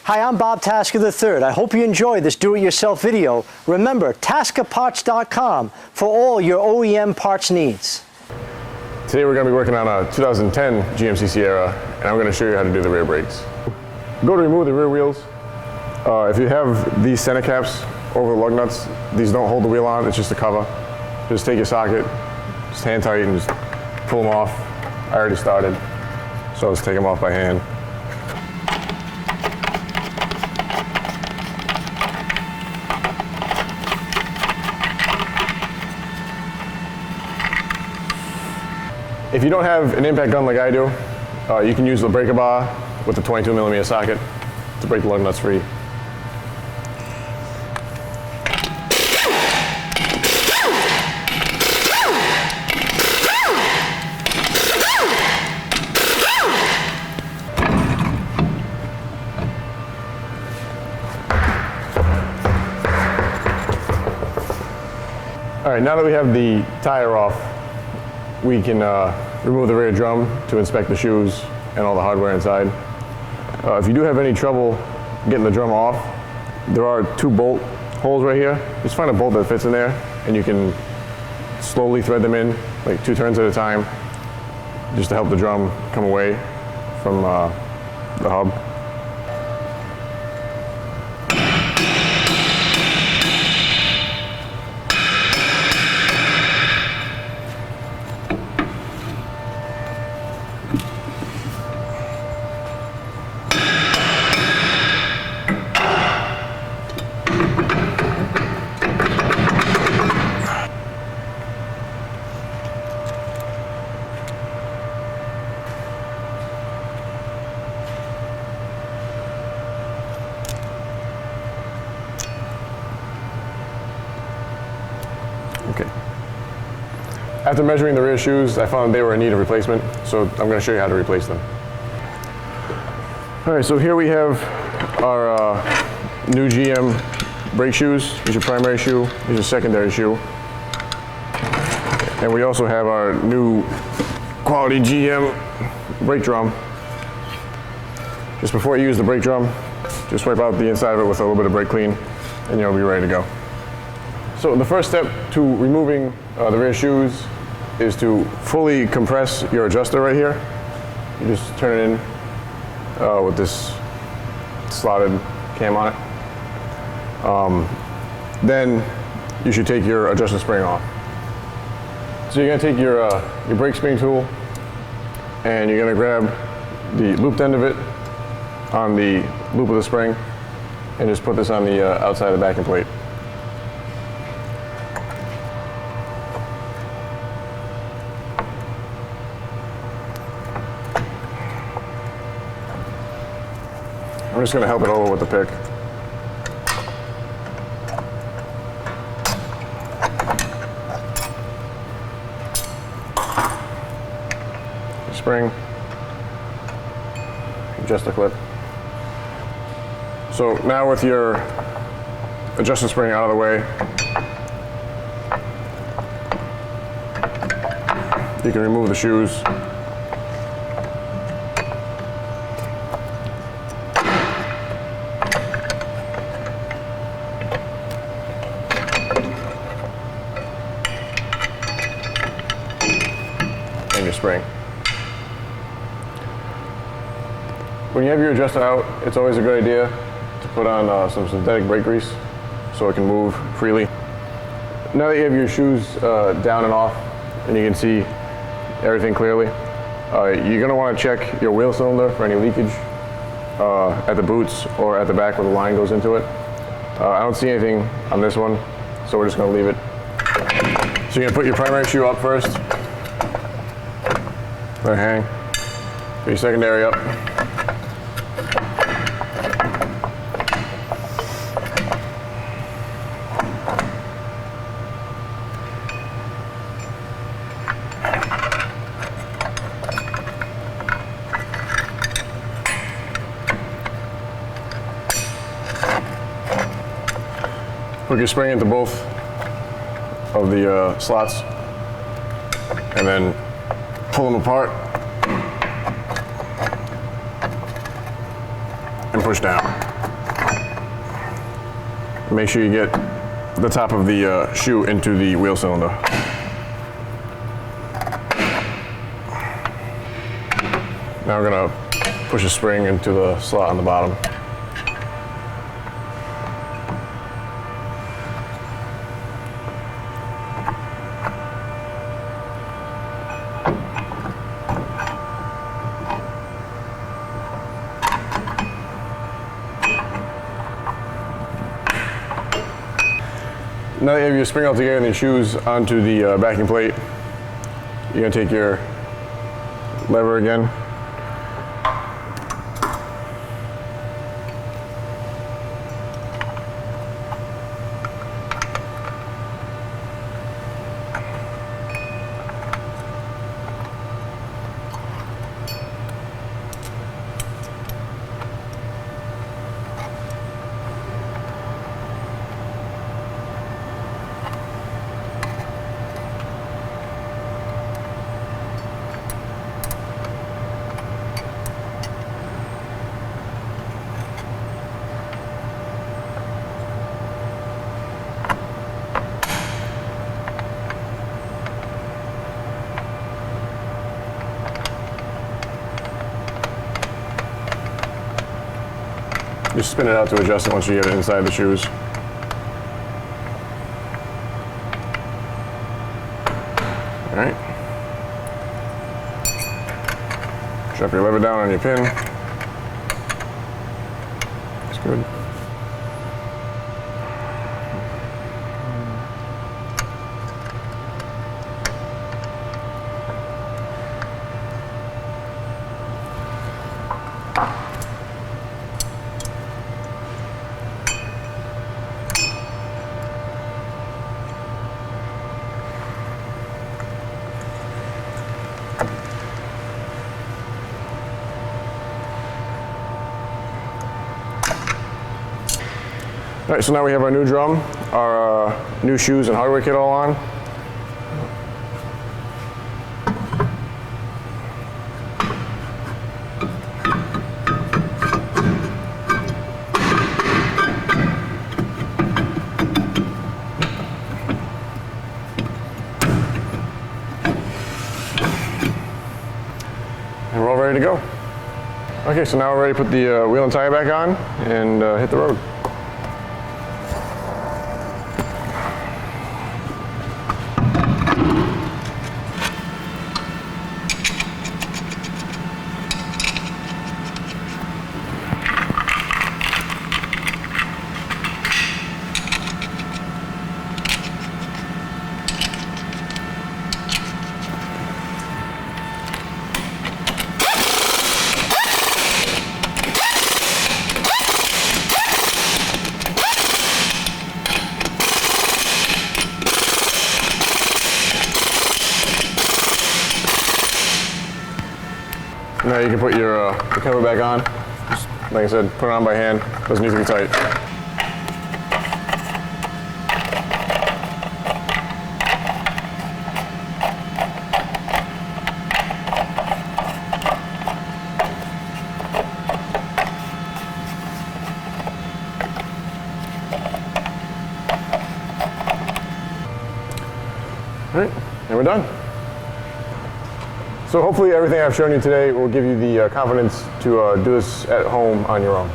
Hi, I'm Bob Tasker III. I hope you enjoyed this do-it-yourself video. Remember, TaskerParts.com for all your OEM parts needs. Today we're going to be working on a 2010 GMC Sierra, and I'm going to show you how to do the rear brakes. Go to remove the rear wheels. If you have these center caps over the lug nuts, these don't hold the wheel on, it's just a cover. Just take your socket, just hand tight and just pull them off. I already started, so I'll just take them off by hand. If you don't have an impact gun like I do, you can use the breaker bar with the 22mm socket to break the lug nuts free. All right, now that we have the tire off, we can remove the rear drum to inspect the shoes and all the hardware inside. If you do have any trouble getting the drum off, there are 2 bolt holes right here. Just find a bolt that fits in there and you can slowly thread them in, like 2 turns at a time, just to help the drum come away from the hub. Okay. After measuring the rear shoes, I found they were in need of replacement, so I'm going to show you how to replace them. All right, so here we have our new GM brake shoes. Here's your primary shoe, here's your secondary shoe. And we also have our new quality GM brake drum. Just before you use the brake drum, just wipe out the inside of it with a little bit of brake clean, and you'll be ready to go. So the first step to removing the rear shoes is to fully compress your adjuster right here. You just turn it in with this slotted cam on it. Then you should take your adjuster spring off. So you're going to take your brake spring tool and you're going to grab the looped end of it on the loop of the spring and just put this on the outside of the backing plate. I'm just going to help it over with the pick. Spring, adjust the clip. So now with your adjustment spring out of the way, you can remove the shoes. And your spring. When you have your adjuster out, it's always a good idea to put on some synthetic brake grease so it can move freely. Now that you have your shoes down and off and you can see everything clearly, you're going to want to check your wheel cylinder for any leakage at the boots or at the back where the line goes into it. I don't see anything on this one, so we're just going to leave it. So you're going to put your primary shoe up first. Let it hang. Put your secondary up. Hook your spring into both of the slots and then pull them apart and push down. Make sure you get the top of the shoe into the wheel cylinder. Now we're gonna push a spring into the slot on the bottom. Now that you have your spring all together and your shoes onto the backing plate, you're going to take your lever again. Just spin it out to adjust it once you get it inside the shoes. All right. Drop your lever down on your pin. That's good. All right, so now we have our new drum, our new shoes and hardware kit all on. And we're all ready to go. Okay, so now we're ready to put the wheel and tire back on and hit the road. Now you can put your the cover back on. Just, like I said, put it on by hand. Doesn't need to be tight. All right, and we're done. So hopefully everything I've shown you today will give you the confidence to do this at home on your own.